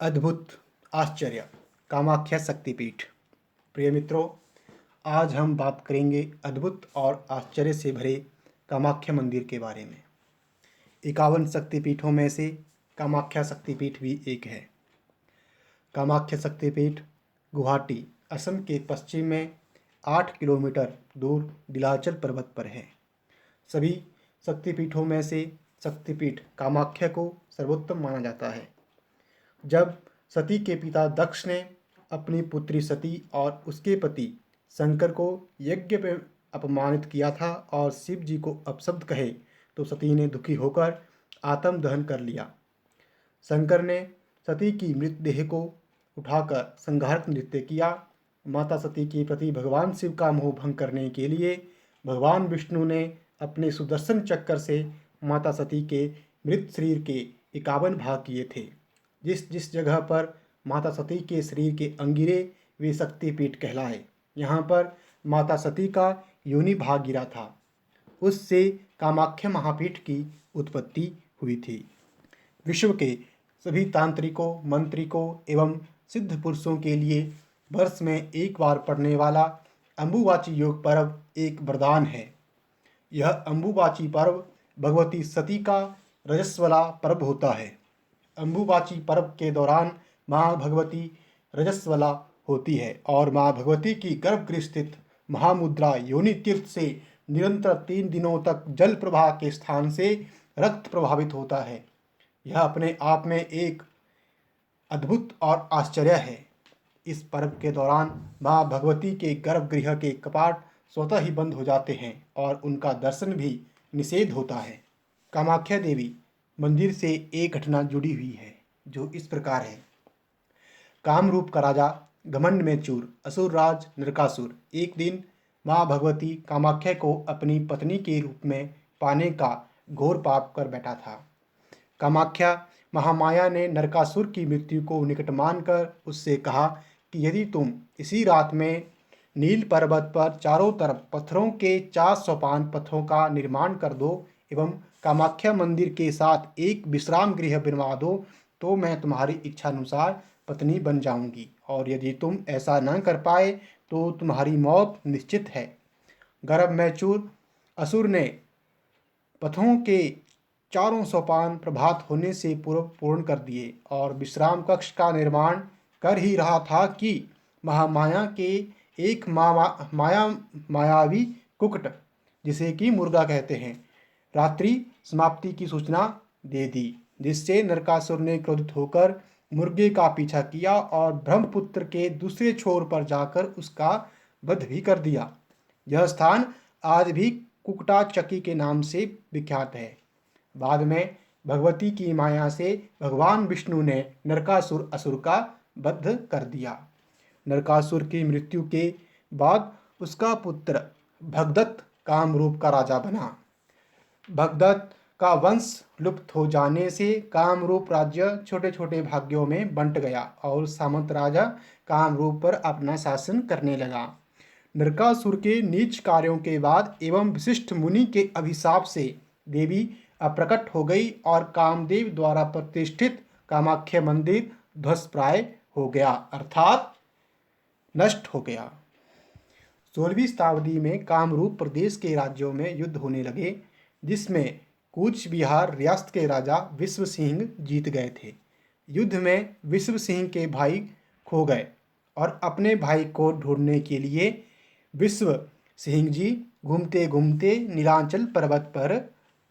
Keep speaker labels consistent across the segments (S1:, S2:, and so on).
S1: अद्भुत आश्चर्य कामाख्या शक्तिपीठ। प्रिय मित्रों, आज हम बात करेंगे अद्भुत और आश्चर्य से भरे कामाख्या मंदिर के बारे में। 51 शक्तिपीठों में से कामाख्या शक्तिपीठ भी एक है। कामाख्या शक्तिपीठ गुवाहाटी, असम के पश्चिम में 8 किलोमीटर दूर नीलाचल पर्वत पर है। सभी शक्तिपीठों में से शक्तिपीठ कामाख्या को सर्वोत्तम माना जाता है। जब सती के पिता दक्ष ने अपनी पुत्री सती और उसके पति शंकर को यज्ञ में अपमानित किया था और शिव जी को अपशब्द कहे, तो सती ने दुखी होकर आत्मदहन कर लिया। शंकर ने सती की मृतदेह को उठाकर संहारक नृत्य किया। माता सती के प्रति भगवान शिव का मोह भंग करने के लिए भगवान विष्णु ने अपने सुदर्शन चक्कर से माता सती के मृत शरीर के 51 भाग किए थे। जिस जिस जगह पर माता सती के शरीर के अंगिरे वे शक्तिपीठ कहलाए। यहाँ पर माता सती का योनि भाग गिरा था, उससे कामाख्या महापीठ की उत्पत्ति हुई थी। विश्व के सभी तांत्रिकों, मंत्रिकों एवं सिद्ध पुरुषों के लिए वर्ष में एक बार पड़ने वाला अम्बुबाची योग पर्व एक वरदान है। यह अम्बुबाची पर्व भगवती सती का रजस्वला पर्व होता है। अम्बुबाची पर्व के दौरान माँ भगवती रजस्वला होती है और माँ भगवती की गर्भगृह स्थित महामुद्रा योनि तीर्थ से निरंतर 3 दिनों तक जल प्रवाह के स्थान से रक्त प्रभावित होता है। यह अपने आप में एक अद्भुत और आश्चर्य है। इस पर्व के दौरान माँ भगवती के गर्भगृह के कपाट स्वतः ही बंद हो जाते हैं और उनका दर्शन भी निषेध होता है। कामाख्या देवी मंदिर से एक घटना जुड़ी हुई है जो इस प्रकार है। कामरूप का राजा घमंड में चूर असुर राज नरकासुर एक दिन माँ भगवती कामाख्या को अपनी पत्नी के रूप में पाने का घोर पाप कर बैठा था। कामाख्या महामाया ने नरकासुर की मृत्यु को निकट मानकर उससे कहा कि यदि तुम इसी रात में नील पर्वत पर चारों तरफ पत्थरों के 4 सोपान पत्थरों का निर्माण कर दो एवं कामाख्या मंदिर के साथ एक विश्राम गृह बनवा दो, तो मैं तुम्हारी इच्छानुसार पत्नी बन जाऊंगी, और यदि तुम ऐसा न कर पाए तो तुम्हारी मौत निश्चित है। गर्भ में चूर असुर ने पत्थरों के चारों सोपान प्रभात होने से पूर्व पूर्ण कर दिए और विश्राम कक्ष का निर्माण कर ही रहा था कि महामाया के एक मायावी कुक्कुट, जिसे कि मुर्गा कहते हैं, रात्रि समाप्ति की सूचना दे दी, जिससे नरकासुर ने क्रोधित होकर मुर्गे का पीछा किया और ब्रह्मपुत्र के दूसरे छोर पर जाकर उसका वध भी कर दिया। यह स्थान आज भी कुकटा चक्की के नाम से विख्यात है। बाद में भगवती की माया से भगवान विष्णु ने नरकासुर असुर का वध कर दिया। नरकासुर की मृत्यु के बाद उसका पुत्र भगदत्त कामरूप का राजा बना। भगदत्त का वंश लुप्त हो जाने से कामरूप राज्य छोटे छोटे भाग्यों में बंट गया और सामंत राजा कामरूप पर अपना शासन करने लगा। नरकासुर के नीच कार्यों के बाद एवं विशिष्ट मुनि के अभिशाप से देवी अप्रकट हो गई और कामदेव द्वारा प्रतिष्ठित कामाख्या मंदिर ध्वस्तप्राय हो गया, अर्थात नष्ट हो गया। 16वीं शताब्दी में कामरूप प्रदेश के राज्यों में युद्ध होने लगे, जिसमें कूच बिहार रियासत के राजा विश्व सिंह जीत गए थे। युद्ध में विश्व सिंह के भाई खो गए और अपने भाई को ढूंढने के लिए विश्व सिंह जी घूमते घूमते नीलांचल पर्वत पर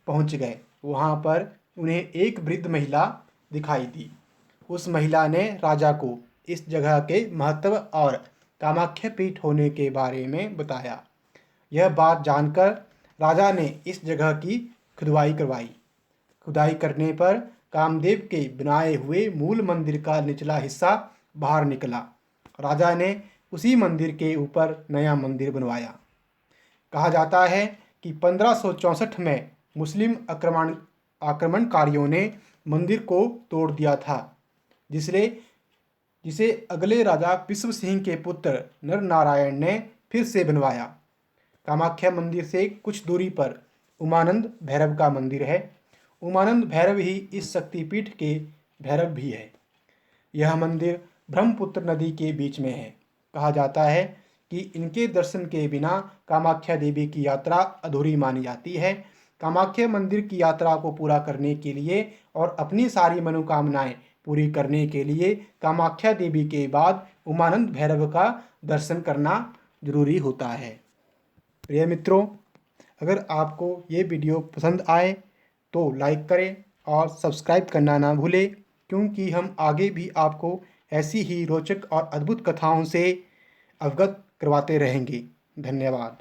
S1: पहुंच गए। वहां पर उन्हें एक वृद्ध महिला दिखाई दी। उस महिला ने राजा को इस जगह के महत्व और कामाख्या पीठ होने के बारे में बताया। यह बात जानकर राजा ने इस जगह की खुदाई करवाई। खुदाई करने पर कामदेव के बनाए हुए मूल मंदिर का निचला हिस्सा बाहर निकला। राजा ने उसी मंदिर के ऊपर नया मंदिर बनवाया। कहा जाता है कि 1564 में मुस्लिम आक्रमणकारियों ने मंदिर को तोड़ दिया था, जिसे अगले राजा विश्व सिंह के पुत्र नरनारायण ने फिर से बनवाया। कामाख्या मंदिर से कुछ दूरी पर उमानंद भैरव का मंदिर है। उमानंद भैरव ही इस शक्तिपीठ के भैरव भी है। यह मंदिर ब्रह्मपुत्र नदी के बीच में है। कहा जाता है कि इनके दर्शन के बिना कामाख्या देवी की यात्रा अधूरी मानी जाती है। कामाख्या मंदिर की यात्रा को पूरा करने के लिए और अपनी सारी मनोकामनाएं पूरी करने के लिए कामाख्या देवी के बाद उमानंद भैरव का दर्शन करना जरूरी होता है। प्रिय मित्रों, अगर आपको ये वीडियो पसंद आए तो लाइक करें और सब्सक्राइब करना ना भूलें, क्योंकि हम आगे भी आपको ऐसी ही रोचक और अद्भुत कथाओं से अवगत करवाते रहेंगे। धन्यवाद।